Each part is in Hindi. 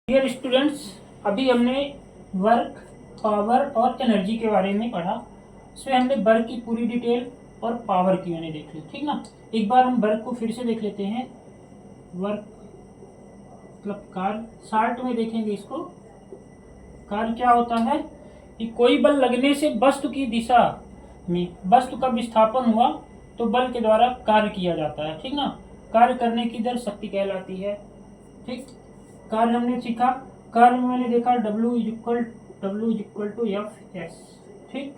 डियर स्टूडेंट्स, अभी हमने वर्क, पावर और एनर्जी के बारे में पढ़ा। इसमें हमने वर्क की पूरी डिटेल और पावर की मैंने देख ली, ठीक ना। एक बार हम वर्क को फिर से देख लेते हैं। वर्क मतलब कार्य, शार्ट में देखेंगे इसको। कार्य क्या होता है कि कोई बल लगने से वस्तु की दिशा में वस्तु का विस्थापन हुआ तो बल के द्वारा कार्य किया जाता है, ठीक ना। कार्य करने की दर शक्ति कहलाती है, ठीक। कार्य हमने सीखा, कार्य में मैंने देखा W is equal to F S, ठीक।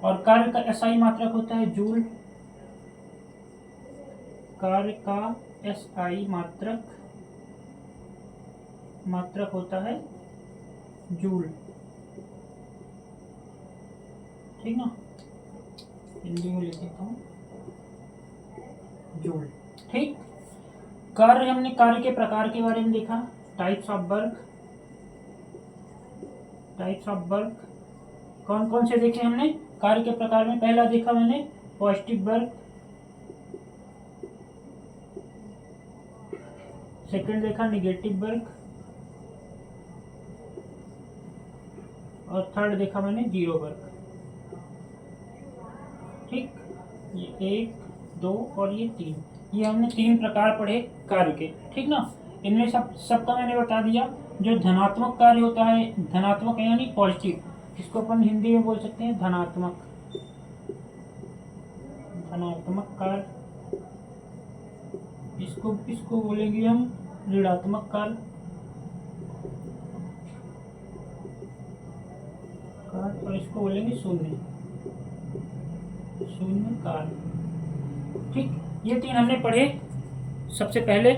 और कार्य का एसआई मात्रक होता है जूल। कार्य का एसआई मात्रक होता है जूल, ठीक ना। हिंदी में लिख देता हूँ जूल, ठीक। कार्य, हमने कार्य के प्रकार के बारे में देखा। टाइप्स ऑफ वर्क कौन कौन से देखे हमने कार्य के प्रकार में। पहला देखा मैंने पॉजिटिव वर्क, सेकंड देखा निगेटिव वर्क, और थर्ड देखा मैंने जीरो वर्क, ठीक। ये 1, 2 और ये 3, ये हमने 3 प्रकार पढ़े कार्य के, ठीक ना। इनमें सबका मैंने बता दिया। जो धनात्मक कार्य होता है, धनात्मक यानी पॉजिटिव, इसको अपन हिंदी में बोल सकते हैं धनात्मक कार्य। इसको बोलेंगे हम ऋणात्मक कार्य, और इसको बोलेंगे शून्य कार्य, ठीक। ये 3 हमने पढ़े सबसे पहले,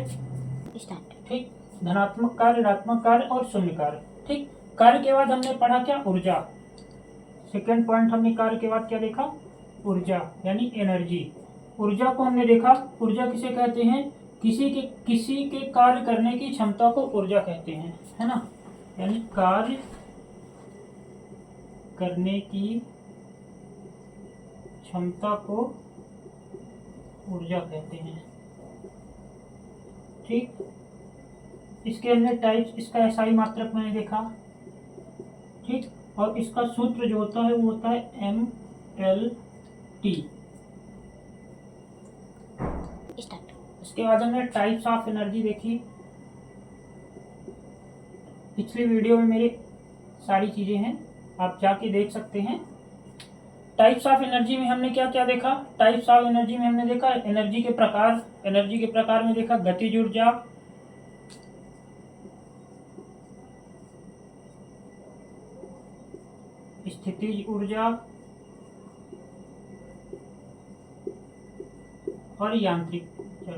ठीक। धनात्मक कार्य, ऋणात्मक कार्य और शून्य कार्य, ठीक। कार्य के बाद हमने पढ़ा क्या, ऊर्जा। सेकेंड पॉइंट हमने कार्य के बाद क्या देखा, ऊर्जा यानी एनर्जी। ऊर्जा को हमने देखा, ऊर्जा किसे कहते हैं, किसी के कार्य करने की क्षमता को ऊर्जा कहते हैं, है ना। यानी कार्य करने की क्षमता को ऊर्जा कहते हैं, ठीक। इसके अंदर टाइप्स, इसका एसआई मात्रक मैंने देखा, ठीक। और इसका सूत्र जो होता है वो होता है MLT। इसके बाद हमने टाइप्स ऑफ एनर्जी देखी। पिछली वीडियो में मेरी सारी चीजें हैं, आप जाके देख सकते हैं। टाइप्स ऑफ एनर्जी में हमने क्या क्या देखा। टाइप्स ऑफ एनर्जी में हमने देखा एनर्जी के प्रकार में देखा गतिज ऊर्जा, स्थितिज ऊर्जा और यांत्रिक ऊर्जा,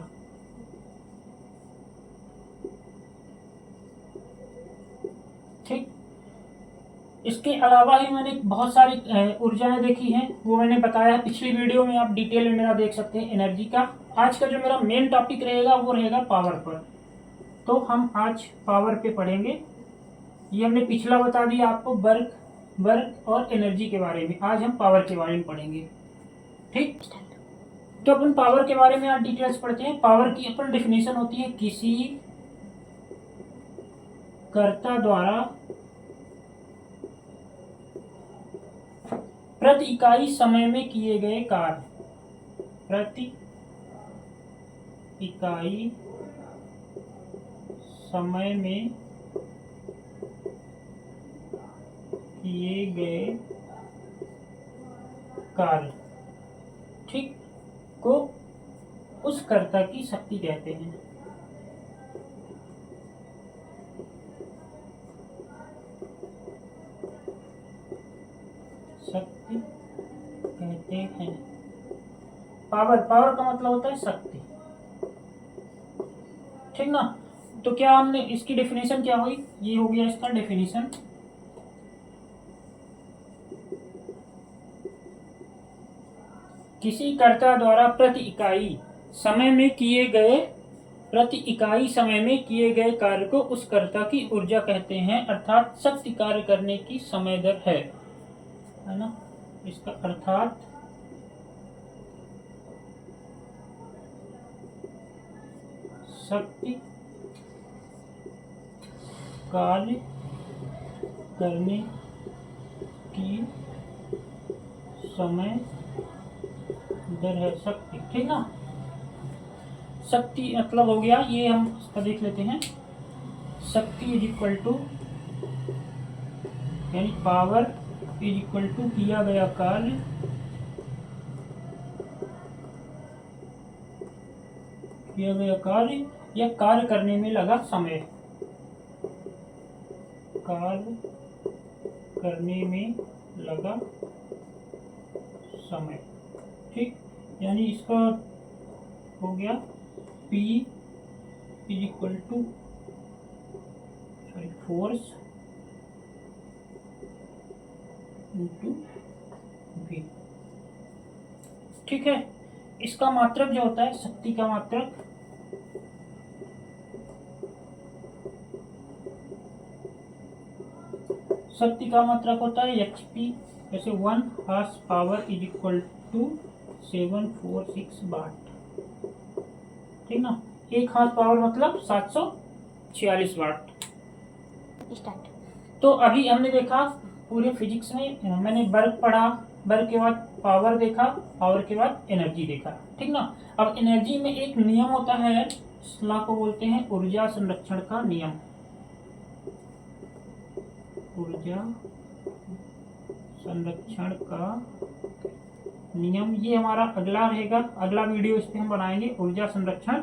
ठीक। इसके अलावा ही मैंने बहुत सारी ऊर्जाएं देखी हैं, वो मैंने बताया पिछली वीडियो में, आप डिटेल में मेरा देख सकते हैं एनर्जी का। आज का जो मेरा मेन टॉपिक रहेगा वो रहेगा पावर पर। तो हम आज पावर पे पढ़ेंगे। ये हमने पिछला बता दिया आपको वर्क और एनर्जी के बारे में। आज हम पावर के बारे में पढ़ेंगे, ठीक। तो अपन पावर के बारे में आज डिटेल्स पढ़ते हैं। पावर की अपन डेफिनेशन होती है किसी कर्ता द्वारा प्रति इकाई समय में किए गए कार्य, प्रति इकाई समय में किए गए कार्य, ठीक, को उस कर्ता की शक्ति कहते हैं। शक्ति कहते हैं। पावर का मतलब होता है शक्ति, ठीक ना। तो क्या हमने इसकी डेफिनेशन क्या हुई, ये हो गया इसका डेफिनेशन। किसी कर्ता द्वारा प्रति इकाई समय में किए गए कार्य को उस कर्ता की ऊर्जा कहते हैं, अर्थात शक्ति कार्य करने की समय दर है ना। इसका अर्थात शक्ति कार्य करने की समय दर है शक्ति, ठीक ना। शक्ति मतलब हो गया ये, हम इसका देख लेते हैं। शक्ति इज इक्वल टू, यानी पावर इज इक्वल टू किया गया कार्य या कार्य करने में लगा समय, कार्य करने में लगा समय, ठीक। यानी इसका हो गया P is equal to force into V, ठीक है। इसका मात्रक जो होता है, शक्ति का मात्रक, होता है HP, जैसे 1 horse power is equal to 746 watt, ठीक ना। 1 हॉर्स पावर मतलब 746 वाट। स्टार्ट। तो अभी हमने देखा पूरे फिजिक्स में, मैंने वर्क पढ़ा, वर्क के बाद पावर देखा, पावर के बाद एनर्जी देखा, ठीक ना। अब एनर्जी में एक नियम होता है, इस लॉ को बोलते हैं ऊर्जा संरक्षण का नियम। ऊर्जा संरक्षण का नियम, ये हमारा अगला रहेगा, अगला वीडियो इस पे हम बनाएंगे ऊर्जा संरक्षण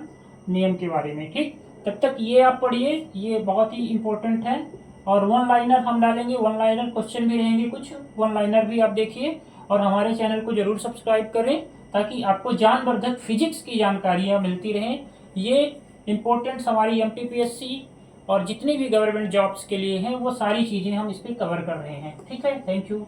नियम के बारे में, ठीक। तब तक ये आप पढ़िए, ये बहुत ही इंपॉर्टेंट है। और वन लाइनर हम डालेंगे, वन लाइनर क्वेश्चन भी रहेंगे कुछ, वन लाइनर भी आप देखिए। और हमारे चैनल को जरूर सब्सक्राइब करें ताकि आपको ज्ञानवर्धक फिजिक्स की जानकारियाँ मिलती रहें। ये इम्पोर्टेंट्स हमारी MTPSC और जितनी भी गवर्नमेंट जॉब्स के लिए हैं, वो सारी चीज़ें हम इस पर कवर कर रहे हैं, ठीक है। Thank you.